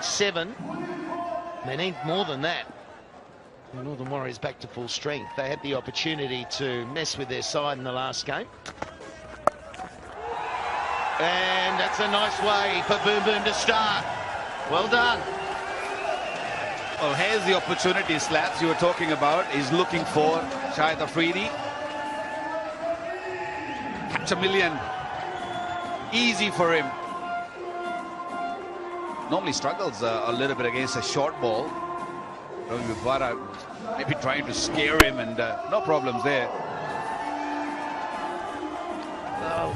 7. They need more than that. The Northern Warriors back to full strength. They had the opportunity to mess with their side in the last game. And that's a nice way for Boom Boom to start. Well done. Well, here's the opportunity, Slats, you were talking about. He's looking for Shahid Afridi. Catch a million. Easy for him. Normally struggles a little bit against a short ball. Maybe trying to scare him, and no problems there. Well,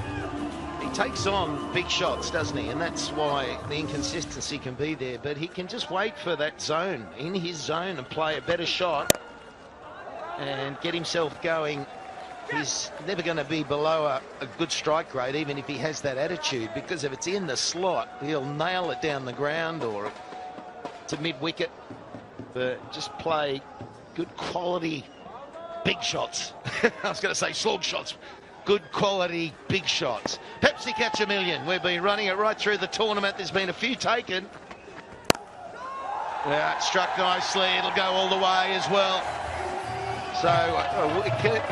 he takes on big shots, doesn't he? And that's why the inconsistency can be there. But he can just wait for that zone, in his zone, and play a better shot and get himself going. He's never going to be below a good strike rate, even if he has that attitude, because if it's in the slot, he'll nail it down the ground or to mid-wicket. But just play good quality big shots. I was going to say slog shots. Good quality big shots. Pepsi catch a million. We've been running it right through the tournament. There's been a few taken. Yeah, it struck nicely. It'll go all the way as well. So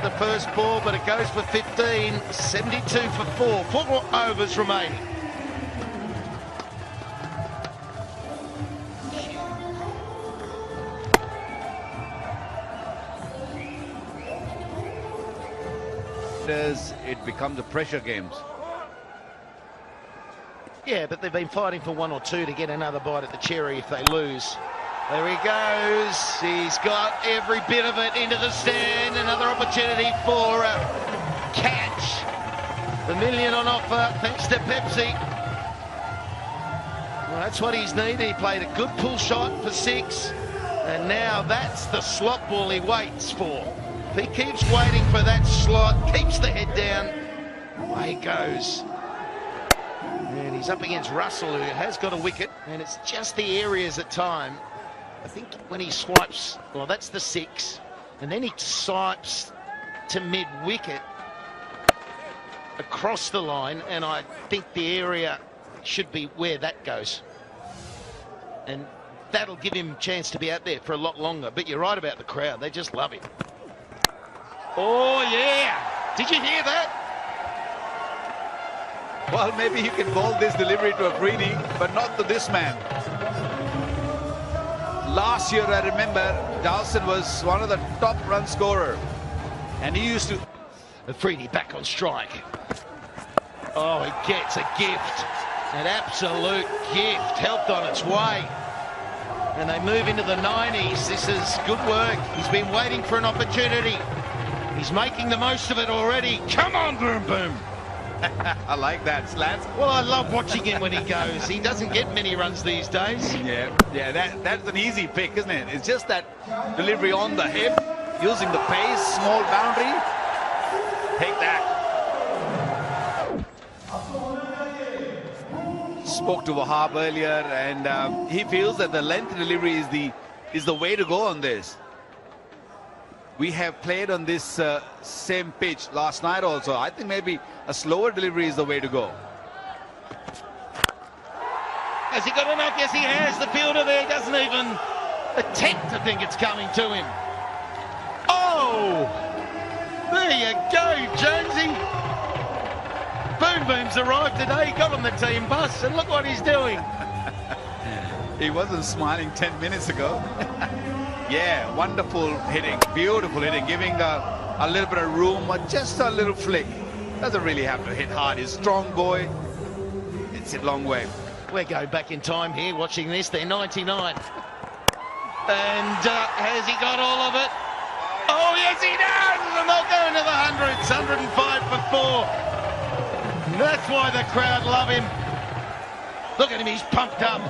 the first ball, but it goes for 15. 72 for 4. 4 overs remaining. It becomes a pressure games. Yeah, but they've been fighting for 1 or 2 to get another bite at the cherry if they lose. There he goes. He's got every bit of it into the stand. Another opportunity for a catch. The million on offer thanks to Pepsi. Well, that's what he's needed. He played a good pull shot for 6. And now that's the slot ball he waits for. If he keeps waiting for that slot, keeps the head down, away he goes. And he's up against Russell, who has got a wicket, and it's just the areas at time. I think when he swipes, well, that's the 6, and then he swipes to mid-wicket across the line, and I think the area should be where that goes. And that'll give him a chance to be out there for a lot longer. But you're right about the crowd. They just love him. Oh, yeah. Did you hear that? Well, maybe you can bowl this delivery to Afridi, but not to this man. Last year, I remember, Dawson was one of the top run scorer. And he used to... Afridi back on strike. Oh, he gets a gift. An absolute gift. Helped on its way. And they move into the 90s. This is good work. He's been waiting for an opportunity. He's making the most of it already. Come on, Boom Boom. I like that, Slats. Well, I love watching him when he goes. He doesn't get many runs these days. Yeah, that's an easy pick, isn't it? It's just that delivery on the hip, using the pace, small boundary. Take that. Spoke to Wahab earlier, and he feels that the length delivery is the way to go on this. We have played on this same pitch last night also. I think maybe a slower delivery is the way to go. Has he got enough? Yes, he has. The fielder there doesn't even attempt to think it's coming to him. Oh! There you go, Jonesy. Boom Boom's arrived today. Got on the team bus, and look what he's doing. He wasn't smiling 10 minutes ago. Yeah, wonderful hitting, beautiful hitting, giving a little bit of room, or just a little flick. Doesn't really have to hit hard. He's a strong boy. It's a long way. We're going back in time here, watching this. They're 99. And has he got all of it? Oh, yes, he does! And they'll go into the hundreds. 105 for 4. That's why the crowd love him. Look at him, he's pumped up.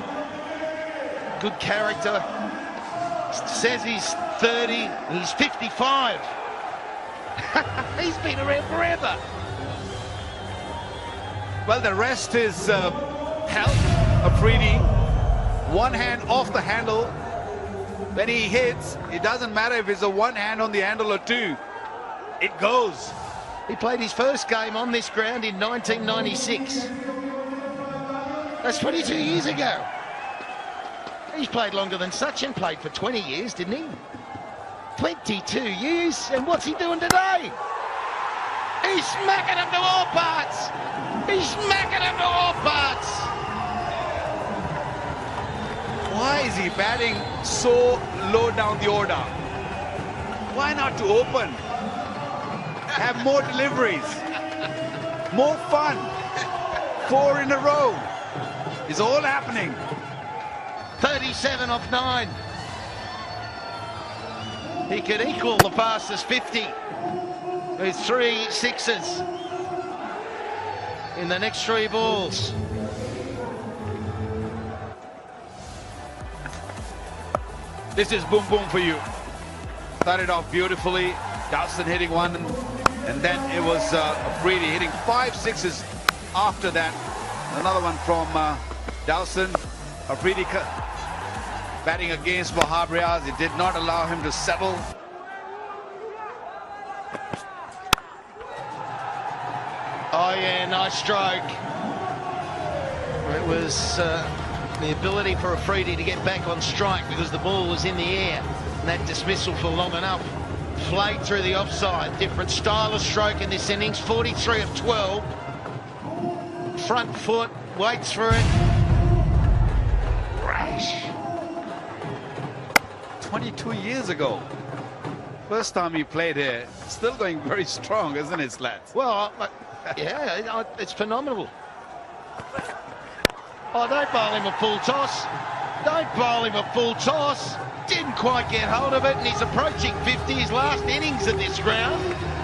Good character. Says he's 30, he's 55. He's been around forever. Well, the rest is health. Afridi, one hand off the handle. When he hits, it doesn't matter if it's a one hand on the handle or 2. It goes. He played his first game on this ground in 1996. That's 22 years ago. He's played longer than Sachin played for 20 years, didn't he? 22 years, and what's he doing today? He's smacking him to all parts. He's smacking him to all parts. Why is he batting so low down the order? Why not to open? Have more deliveries. More fun. 4 in a row. It's all happening. 37 off 9. He could equal the fastest 50 with 3 sixes in the next 3 balls. This is boom boom for you. Started off beautifully. Dawson hitting one, and then it was Afridi hitting 5 sixes after that. Another one from Dawson. Afridi batting against Mahabriaz. It did not allow him to settle. Oh yeah, nice stroke. It was the ability for Afridi to get back on strike because the ball was in the air, and that dismissal for long enough. Flayed through the offside. Different style of stroke in this innings. 43 of 12. Front foot, waits for it. Rash. 22 years ago. First time he played here. Still going very strong, isn't it, Slats? Well, yeah, it's phenomenal. Oh, don't bowl him a full toss. Don't bowl him a full toss. Didn't quite get hold of it, and he's approaching 50. His last innings at this ground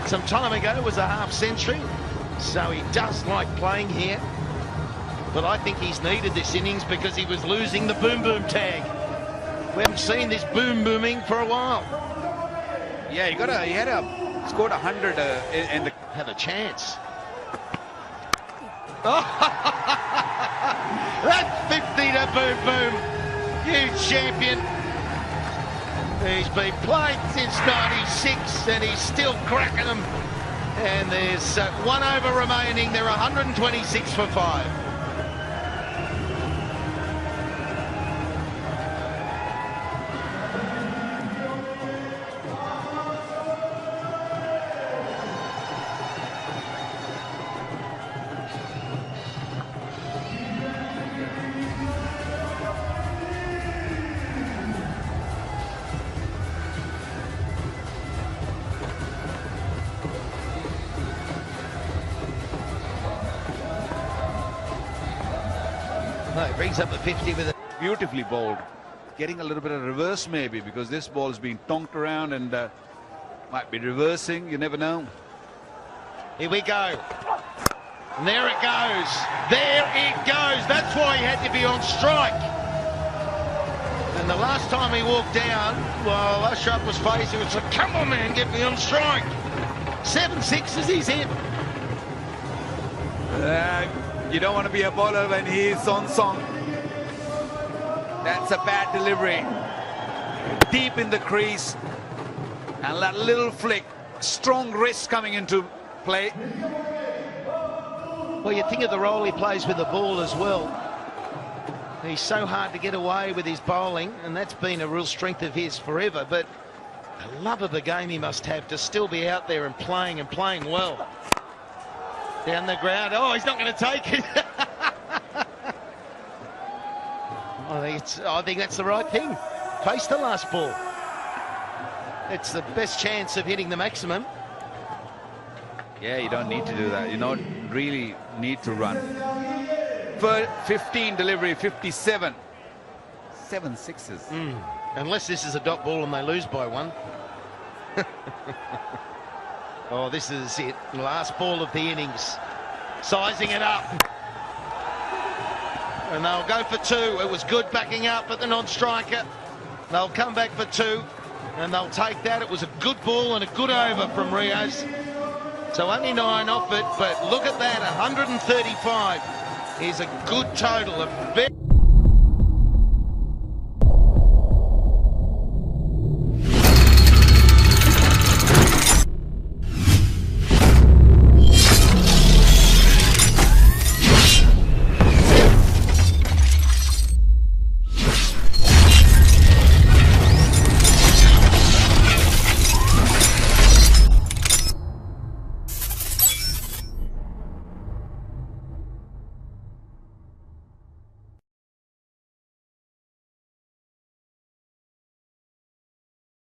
some time ago was a half century, so he does like playing here. But I think he's needed this innings because he was losing the boom boom tag. We haven't seen this boom booming for a while. Yeah, he had scored 100 in the... Had a chance. That's 50 to boom boom. Huge champion. He's been played since 96 and he's still cracking them. And there's 1 over remaining. They're 126 for 5. No, it brings up the 50 with it. Beautifully bowled. Getting a little bit of reverse maybe because this ball is being tonked around and might be reversing. You never know. Here we go. And there it goes. There it goes. That's why he had to be on strike. And the last time he walked down, well, Ashraf was facing it. So come on, man, get me on strike. 7 sixes he's hit. You don't want to be a bowler when he's on song. That's a bad delivery. Deep in the crease. And that little flick. Strong wrist coming into play. Well, you think of the role he plays with the ball as well. He's so hard to get away with his bowling, and that's been a real strength of his forever. But the love of the game he must have to still be out there and playing well. Down the ground. Oh, he's not going to take it. I think that's the right thing. Face the last ball. It's the best chance of hitting the maximum. Yeah, you don't need to do that. You don't really need to run. For 15 delivery, 57. 7 sixes. Unless this is a dot ball and they lose by 1. Oh, this is it. Last ball of the innings. Sizing it up. And they'll go for 2. It was good backing up at the non-striker. They'll come back for 2. And they'll take that. It was a good ball and a good over from Rios. So only 9 off it. But look at that. 135 is a good total. A very